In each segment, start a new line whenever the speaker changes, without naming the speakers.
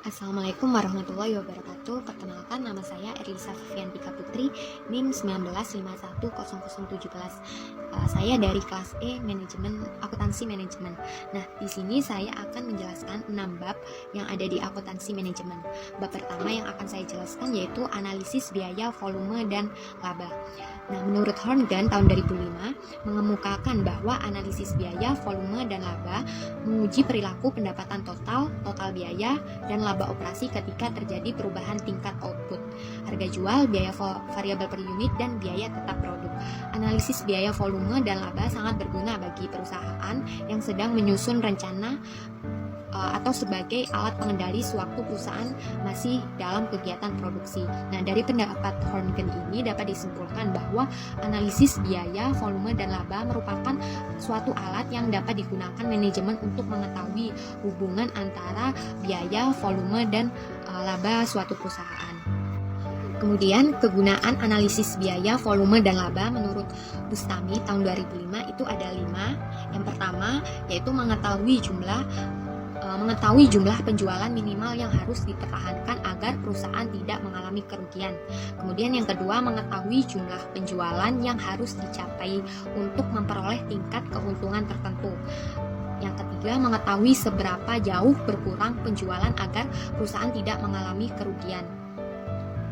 Assalamualaikum warahmatullahi wabarakatuh. Perkenalkan, nama saya Erlisa Viviantika Putri, NIM 19510017. Saya dari kelas E Manajemen Akuntansi Manajemen. Nah, di sini saya akan menjelaskan 6 bab yang ada di akuntansi manajemen. Bab pertama yang akan saya jelaskan yaitu analisis biaya, volume, dan laba. Nah, menurut Horngan tahun 2005 mengemukakan bahwa analisis biaya, volume, dan laba menguji perilaku pendapatan total biaya, dan laba operasi ketika terjadi perubahan tingkat output, harga jual, biaya variabel per unit, dan biaya tetap produk. Analisis biaya, volume, dan laba sangat berguna bagi perusahaan yang sedang menyusun rencana atau sebagai alat pengendali sewaktu perusahaan masih dalam kegiatan produksi. Nah, dari pendapat Horngan ini dapat disimpulkan bahwa analisis biaya, volume, dan laba merupakan suatu alat yang dapat digunakan manajemen untuk mengetahui hubungan antara biaya, volume, dan laba suatu perusahaan. Kemudian kegunaan analisis biaya, volume, dan laba menurut Bustami tahun 2005 itu ada 5. Yang pertama yaitu mengetahui jumlah penjualan minimal yang harus dipertahankan agar perusahaan tidak mengalami kerugian. Kemudian yang kedua, mengetahui jumlah penjualan yang harus dicapai untuk memperoleh tingkat keuntungan tertentu. Yang ketiga, mengetahui seberapa jauh berkurang penjualan agar perusahaan tidak mengalami kerugian.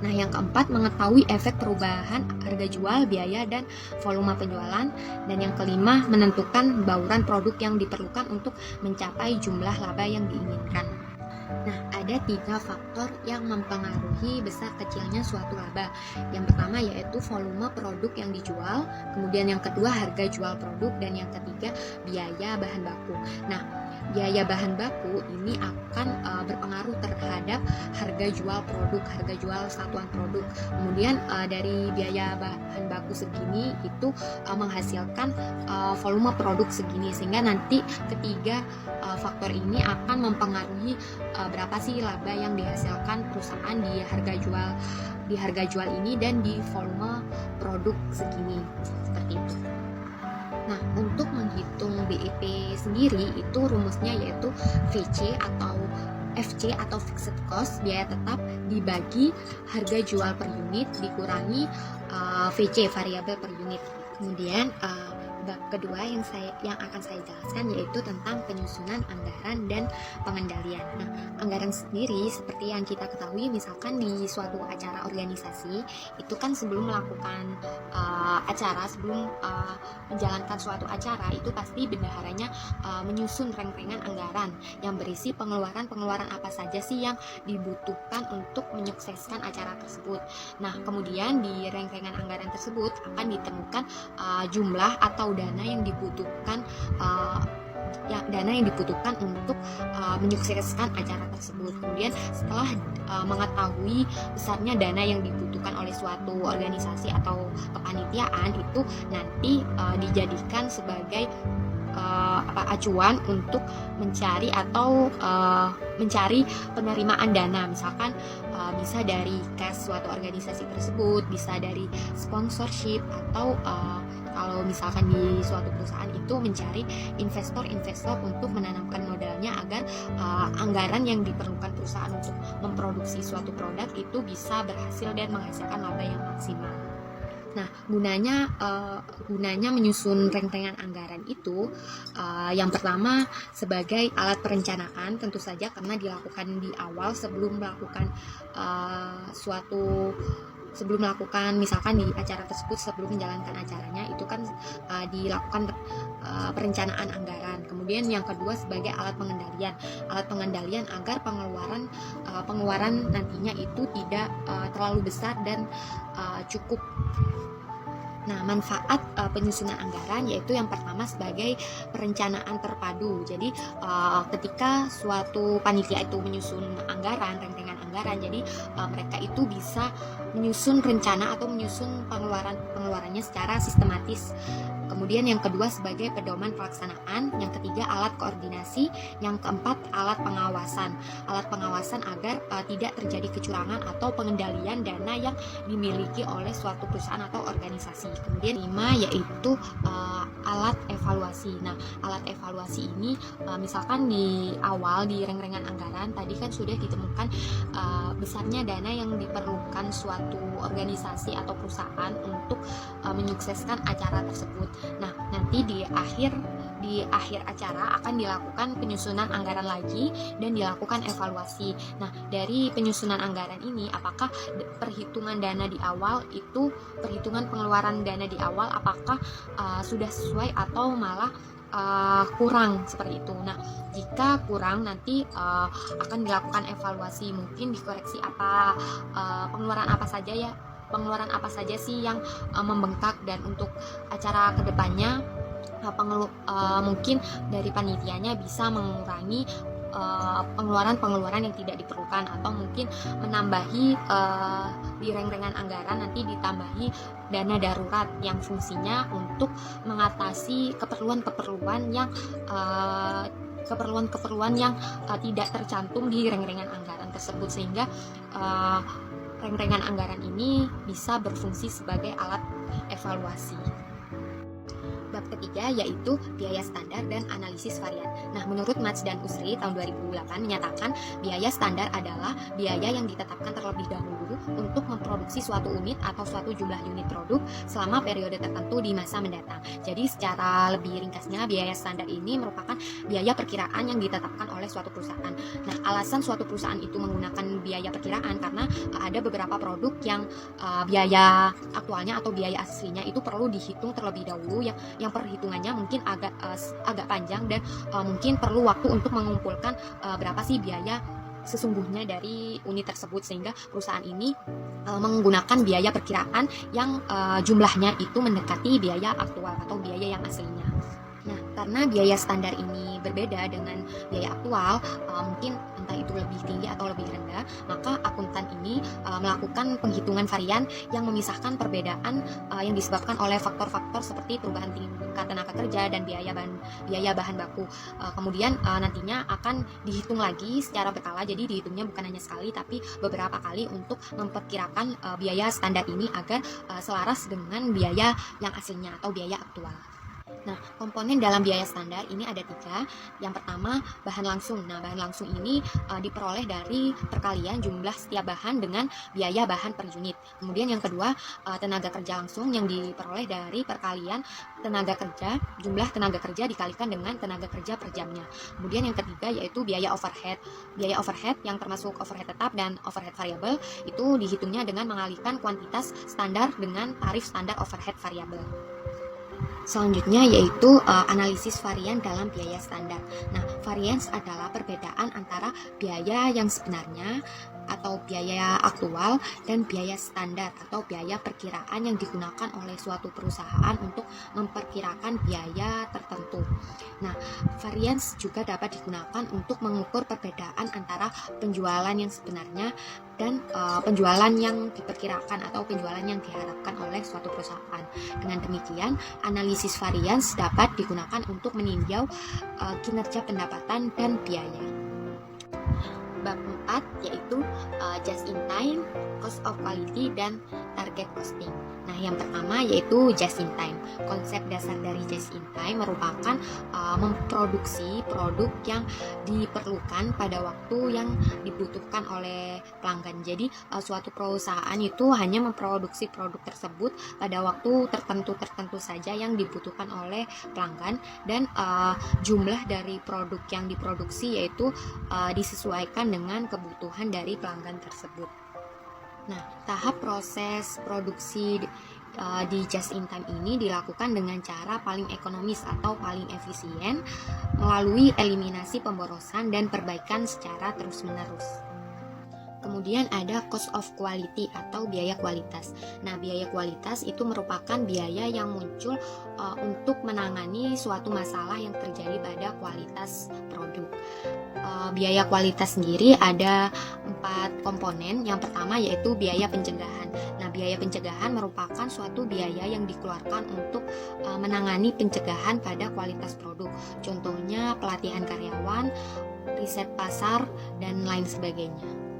Nah, yang keempat, mengetahui efek perubahan harga jual, biaya, dan volume penjualan. Dan yang kelima, menentukan bauran produk yang diperlukan untuk mencapai jumlah laba yang diinginkan. Nah, ada 3 faktor yang mempengaruhi besar kecilnya suatu laba. Yang pertama yaitu volume produk yang dijual, kemudian yang kedua harga jual produk, dan yang ketiga biaya bahan baku. Nah, biaya bahan baku ini akan berpengaruh terhadap harga jual produk, harga jual satuan produk. Kemudian dari biaya bahan baku segini itu menghasilkan volume produk segini, sehingga nanti ketiga faktor ini akan mempengaruhi berapa sih laba yang dihasilkan perusahaan di harga jual ini dan di volume produk segini, seperti itu. Nah, untuk menghitung BEP sendiri itu rumusnya yaitu VC atau FC atau fixed cost, biaya tetap, dibagi harga jual per unit dikurangi VC, variabel per unit. Kemudian bab kedua yang akan saya jelaskan yaitu tentang penyusunan anggaran dan pengendalian. Nah, anggaran sendiri seperti yang kita ketahui, misalkan di suatu acara organisasi itu kan sebelum melakukan sebelum menjalankan suatu acara itu pasti bendaharanya menyusun rengtengan anggaran yang berisi pengeluaran apa saja sih yang dibutuhkan untuk menyukseskan acara tersebut. Nah, kemudian di rengtengan anggaran tersebut akan ditemukan jumlah atau dana yang dibutuhkan untuk menyukseskan acara tersebut. Kemudian setelah mengetahui besarnya dana yang dibutuhkan oleh suatu organisasi atau kepanitiaan, itu nanti dijadikan sebagai acuan untuk mencari penerimaan dana. Misalkan bisa dari kas suatu organisasi tersebut, bisa dari sponsorship, atau kalau misalkan di suatu perusahaan itu mencari investor untuk menanamkan modalnya agar anggaran yang diperlukan perusahaan untuk memproduksi suatu produk itu bisa berhasil dan menghasilkan laba yang maksimal. Nah, gunanya menyusun rengtengan anggaran itu yang pertama sebagai alat perencanaan, tentu saja karena dilakukan di awal sebelum melakukan misalkan di acara tersebut, sebelum menjalankan acaranya itu kan dilakukan perencanaan anggaran. Kemudian yang kedua sebagai alat pengendalian agar pengeluaran nantinya itu tidak terlalu besar dan cukup. Nah, manfaat penyusunan anggaran yaitu yang pertama sebagai perencanaan terpadu. Jadi ketika suatu panitia itu menyusun rengtengan anggaran, jadi mereka itu bisa menyusun rencana atau menyusun pengeluarannya secara sistematis. Kemudian yang kedua sebagai pedoman pelaksanaan, yang ketiga alat koordinasi, yang keempat alat pengawasan agar tidak terjadi kecurangan atau pengendalian dana yang dimiliki oleh suatu perusahaan atau organisasi. Kemudian 5 yaitu alat evaluasi. Nah, alat evaluasi ini misalkan di awal di reng-rengan anggaran tadi kan sudah ditemukan besarnya dana yang diperlukan suatu organisasi atau perusahaan untuk menyukseskan acara tersebut. Nah, nanti di akhir acara akan dilakukan penyusunan anggaran lagi dan dilakukan evaluasi. Nah, dari penyusunan anggaran ini apakah perhitungan dana di awal itu, perhitungan pengeluaran dana di awal apakah sudah sesuai atau malah kurang seperti itu. Nah, jika kurang nanti akan dilakukan evaluasi, mungkin dikoreksi pengeluaran apa saja sih yang membengkak, dan untuk acara kedepannya mungkin dari panitianya bisa mengurangi pengeluaran yang tidak diperlukan, atau mungkin menambahi di reng-rengan anggaran nanti ditambahi dana darurat yang fungsinya untuk mengatasi keperluan-keperluan yang tidak tercantum di reng-rengan anggaran tersebut, sehingga reng-rengan anggaran ini bisa berfungsi sebagai alat evaluasi. Bab ketiga yaitu biaya standar dan analisis varian. Nah, menurut Mats dan Usri tahun 2008 menyatakan biaya standar adalah biaya yang ditetapkan terlebih dahulu untuk memproduksi suatu unit atau suatu jumlah unit produk selama periode tertentu di masa mendatang. Jadi secara lebih ringkasnya, biaya standar ini merupakan biaya perkiraan yang ditetapkan oleh suatu perusahaan. Nah, alasan suatu perusahaan itu menggunakan biaya perkiraan karena ada beberapa produk yang biaya aktualnya atau biaya aslinya itu perlu dihitung terlebih dahulu, yang perhitungannya mungkin agak panjang dan mungkin perlu waktu untuk mengumpulkan berapa sih biaya sesungguhnya dari unit tersebut, sehingga perusahaan ini menggunakan biaya perkiraan yang jumlahnya itu mendekati biaya aktual atau biaya yang aslinya. Nah, karena biaya standar ini berbeda dengan biaya aktual, mungkin entah itu lebih tinggi atau lebih rendah, maka akuntan ini melakukan penghitungan varian yang memisahkan perbedaan yang disebabkan oleh faktor-faktor seperti perubahan tingkat tenaga kerja dan biaya bahan baku. Kemudian nantinya akan dihitung lagi secara berkala, jadi dihitungnya bukan hanya sekali tapi beberapa kali untuk memperkirakan biaya standar ini agar selaras dengan biaya yang aslinya atau biaya aktual. Nah, komponen dalam biaya standar ini ada 3. Yang pertama, bahan langsung. Nah, bahan langsung ini diperoleh dari perkalian jumlah setiap bahan dengan biaya bahan per unit. Kemudian yang kedua, tenaga kerja langsung yang diperoleh dari perkalian jumlah tenaga kerja dikalikan dengan tenaga kerja per jamnya. Kemudian yang ketiga yaitu biaya overhead. Biaya overhead yang termasuk overhead tetap dan overhead variabel itu dihitungnya dengan mengalihkan kuantitas standar dengan tarif standar overhead variabel. Selanjutnya yaitu analisis varian dalam biaya standar. Nah, varians adalah perbedaan antara biaya yang sebenarnya atau biaya aktual dan biaya standar atau biaya perkiraan yang digunakan oleh suatu perusahaan untuk memperkirakan biaya tertentu. Nah, varians juga dapat digunakan untuk mengukur perbedaan antara penjualan yang sebenarnya dan penjualan yang diperkirakan atau penjualan yang diharapkan oleh suatu perusahaan. Dengan demikian, analisis varians dapat digunakan untuk meninjau kinerja pendapatan dan biaya. Bab 4 yaitu just in time, cost of quality, dan target costing. Nah, yang pertama yaitu just in time. Konsep dasar dari just in time merupakan memproduksi produk yang diperlukan pada waktu yang dibutuhkan oleh pelanggan. Jadi suatu perusahaan itu hanya memproduksi produk tersebut pada waktu tertentu saja yang dibutuhkan oleh pelanggan, dan jumlah dari produk yang diproduksi yaitu disesuaikan dengan kebutuhan dari pelanggan tersebut. Nah, tahap proses produksi di just in time ini dilakukan dengan cara paling ekonomis atau paling efisien melalui eliminasi pemborosan dan perbaikan secara terus-menerus. Kemudian ada cost of quality atau biaya kualitas. Nah, biaya kualitas itu merupakan biaya yang muncul untuk menangani suatu masalah yang terjadi pada kualitas produk. Biaya kualitas sendiri ada 4 komponen. Yang pertama yaitu biaya pencegahan. Nah, biaya pencegahan merupakan suatu biaya yang dikeluarkan untuk menangani pencegahan pada kualitas produk. Contohnya pelatihan karyawan, riset pasar, dan lain sebagainya.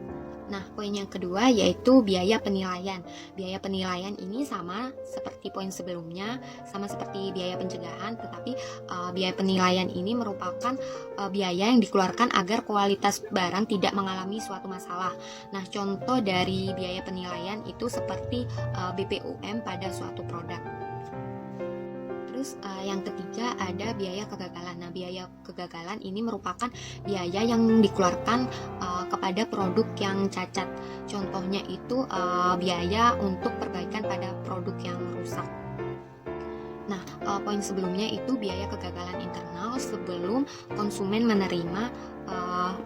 Nah, poin yang kedua yaitu biaya penilaian. Biaya penilaian ini sama seperti poin sebelumnya, sama seperti biaya pencegahan, tetapi biaya penilaian ini merupakan biaya yang dikeluarkan agar kualitas barang tidak mengalami suatu masalah. Nah, contoh dari biaya penilaian itu seperti BPUM pada suatu produk. Terus yang ketiga ada biaya kegagalan. Nah, biaya kegagalan ini merupakan biaya yang dikeluarkan kepada produk yang cacat. Contohnya itu biaya untuk perbaikan pada produk yang rusak. Nah, poin sebelumnya itu biaya kegagalan internal sebelum konsumen menerima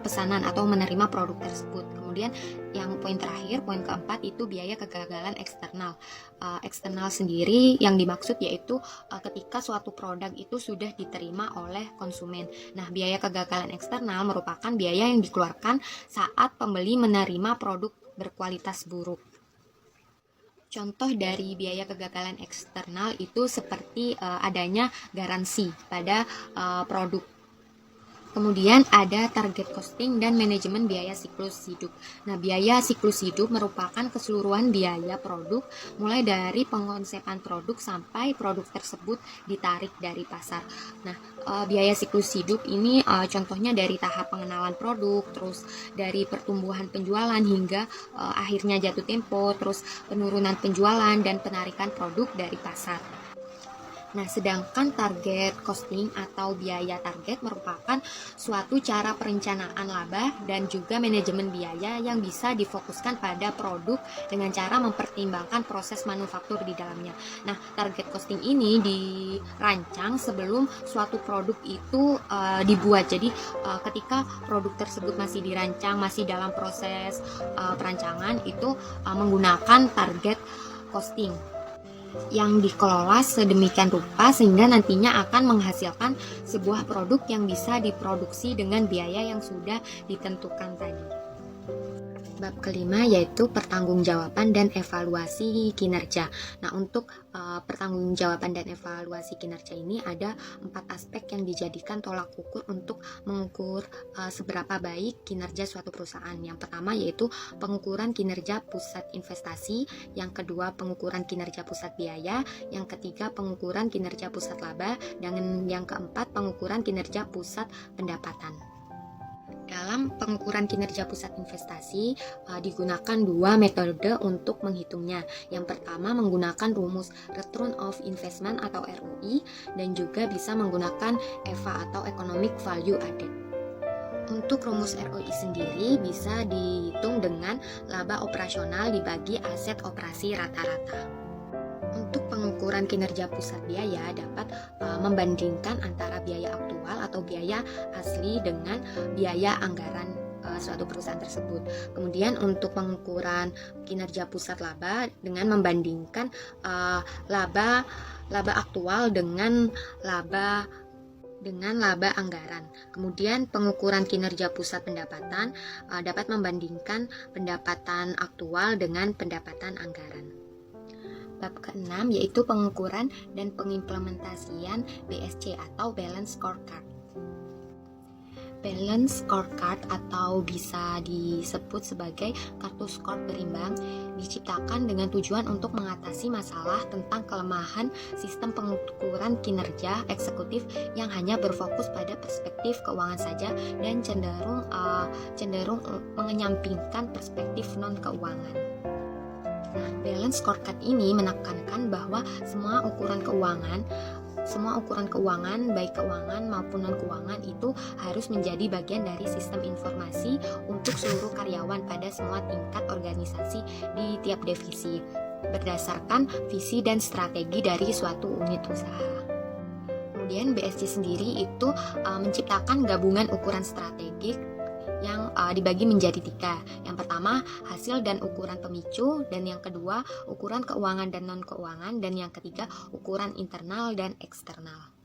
pesanan atau menerima produk tersebut. Kemudian yang poin terakhir, poin keempat itu biaya kegagalan eksternal. Eksternal sendiri yang dimaksud yaitu ketika suatu produk itu sudah diterima oleh konsumen. Nah, biaya kegagalan eksternal merupakan biaya yang dikeluarkan saat pembeli menerima produk berkualitas buruk. Contoh dari biaya kegagalan eksternal itu seperti adanya garansi pada produk. Kemudian ada target costing dan manajemen biaya siklus hidup. Nah, biaya siklus hidup merupakan keseluruhan biaya produk mulai dari pengonsepan produk sampai produk tersebut ditarik dari pasar. Nah, biaya siklus hidup ini contohnya dari tahap pengenalan produk, terus dari pertumbuhan penjualan hingga akhirnya jatuh tempo, terus penurunan penjualan dan penarikan produk dari pasar. Nah, sedangkan target costing atau biaya target merupakan suatu cara perencanaan laba dan juga manajemen biaya yang bisa difokuskan pada produk dengan cara mempertimbangkan proses manufaktur di dalamnya. Nah, target costing ini dirancang sebelum suatu produk itu dibuat. Jadi, ketika produk tersebut masih dirancang, masih dalam proses perancangan, itu menggunakan target costing yang dikelola sedemikian rupa sehingga nantinya akan menghasilkan sebuah produk yang bisa diproduksi dengan biaya yang sudah ditentukan tadi. Bab kelima yaitu pertanggungjawaban dan evaluasi kinerja. Nah, untuk pertanggungjawaban dan evaluasi kinerja ini ada 4 aspek yang dijadikan tolak ukur untuk mengukur seberapa baik kinerja suatu perusahaan. Yang pertama yaitu pengukuran kinerja pusat investasi, yang kedua pengukuran kinerja pusat biaya, yang ketiga pengukuran kinerja pusat laba, dan yang keempat pengukuran kinerja pusat pendapatan. Dalam pengukuran kinerja pusat investasi digunakan 2 metode untuk menghitungnya. Yang pertama menggunakan rumus Return of Investment atau ROI dan juga bisa menggunakan EVA atau Economic Value Added. Untuk rumus ROI sendiri bisa dihitung dengan laba operasional dibagi aset operasi rata-rata. Untuk pengukuran kinerja pusat biaya dapat membandingkan antara biaya aktual atau biaya asli dengan biaya anggaran suatu perusahaan tersebut. Kemudian untuk pengukuran kinerja pusat laba dengan membandingkan laba aktual dengan laba anggaran. Kemudian pengukuran kinerja pusat pendapatan dapat membandingkan pendapatan aktual dengan pendapatan anggaran. Bab ke-6 yaitu pengukuran dan pengimplementasian BSC atau Balance Scorecard. Balance Scorecard atau bisa disebut sebagai kartu skor berimbang diciptakan dengan tujuan untuk mengatasi masalah tentang kelemahan sistem pengukuran kinerja eksekutif yang hanya berfokus pada perspektif keuangan saja dan cenderung mengenyampingkan perspektif non-keuangan. Balance Scorecard ini menekankan bahwa semua ukuran keuangan baik keuangan maupun non-keuangan itu harus menjadi bagian dari sistem informasi untuk seluruh karyawan pada semua tingkat organisasi di tiap divisi berdasarkan visi dan strategi dari suatu unit usaha. Kemudian BSC sendiri itu menciptakan gabungan ukuran strategik yang dibagi menjadi 3. Yang pertama hasil dan ukuran pemicu, dan yang kedua ukuran keuangan dan non-keuangan, dan yang ketiga ukuran internal dan eksternal.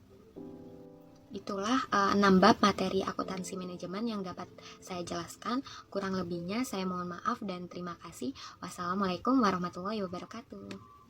Itulah 6 bab materi akuntansi manajemen yang dapat saya jelaskan. Kurang lebihnya saya mohon maaf dan terima kasih. Wassalamualaikum warahmatullahi wabarakatuh.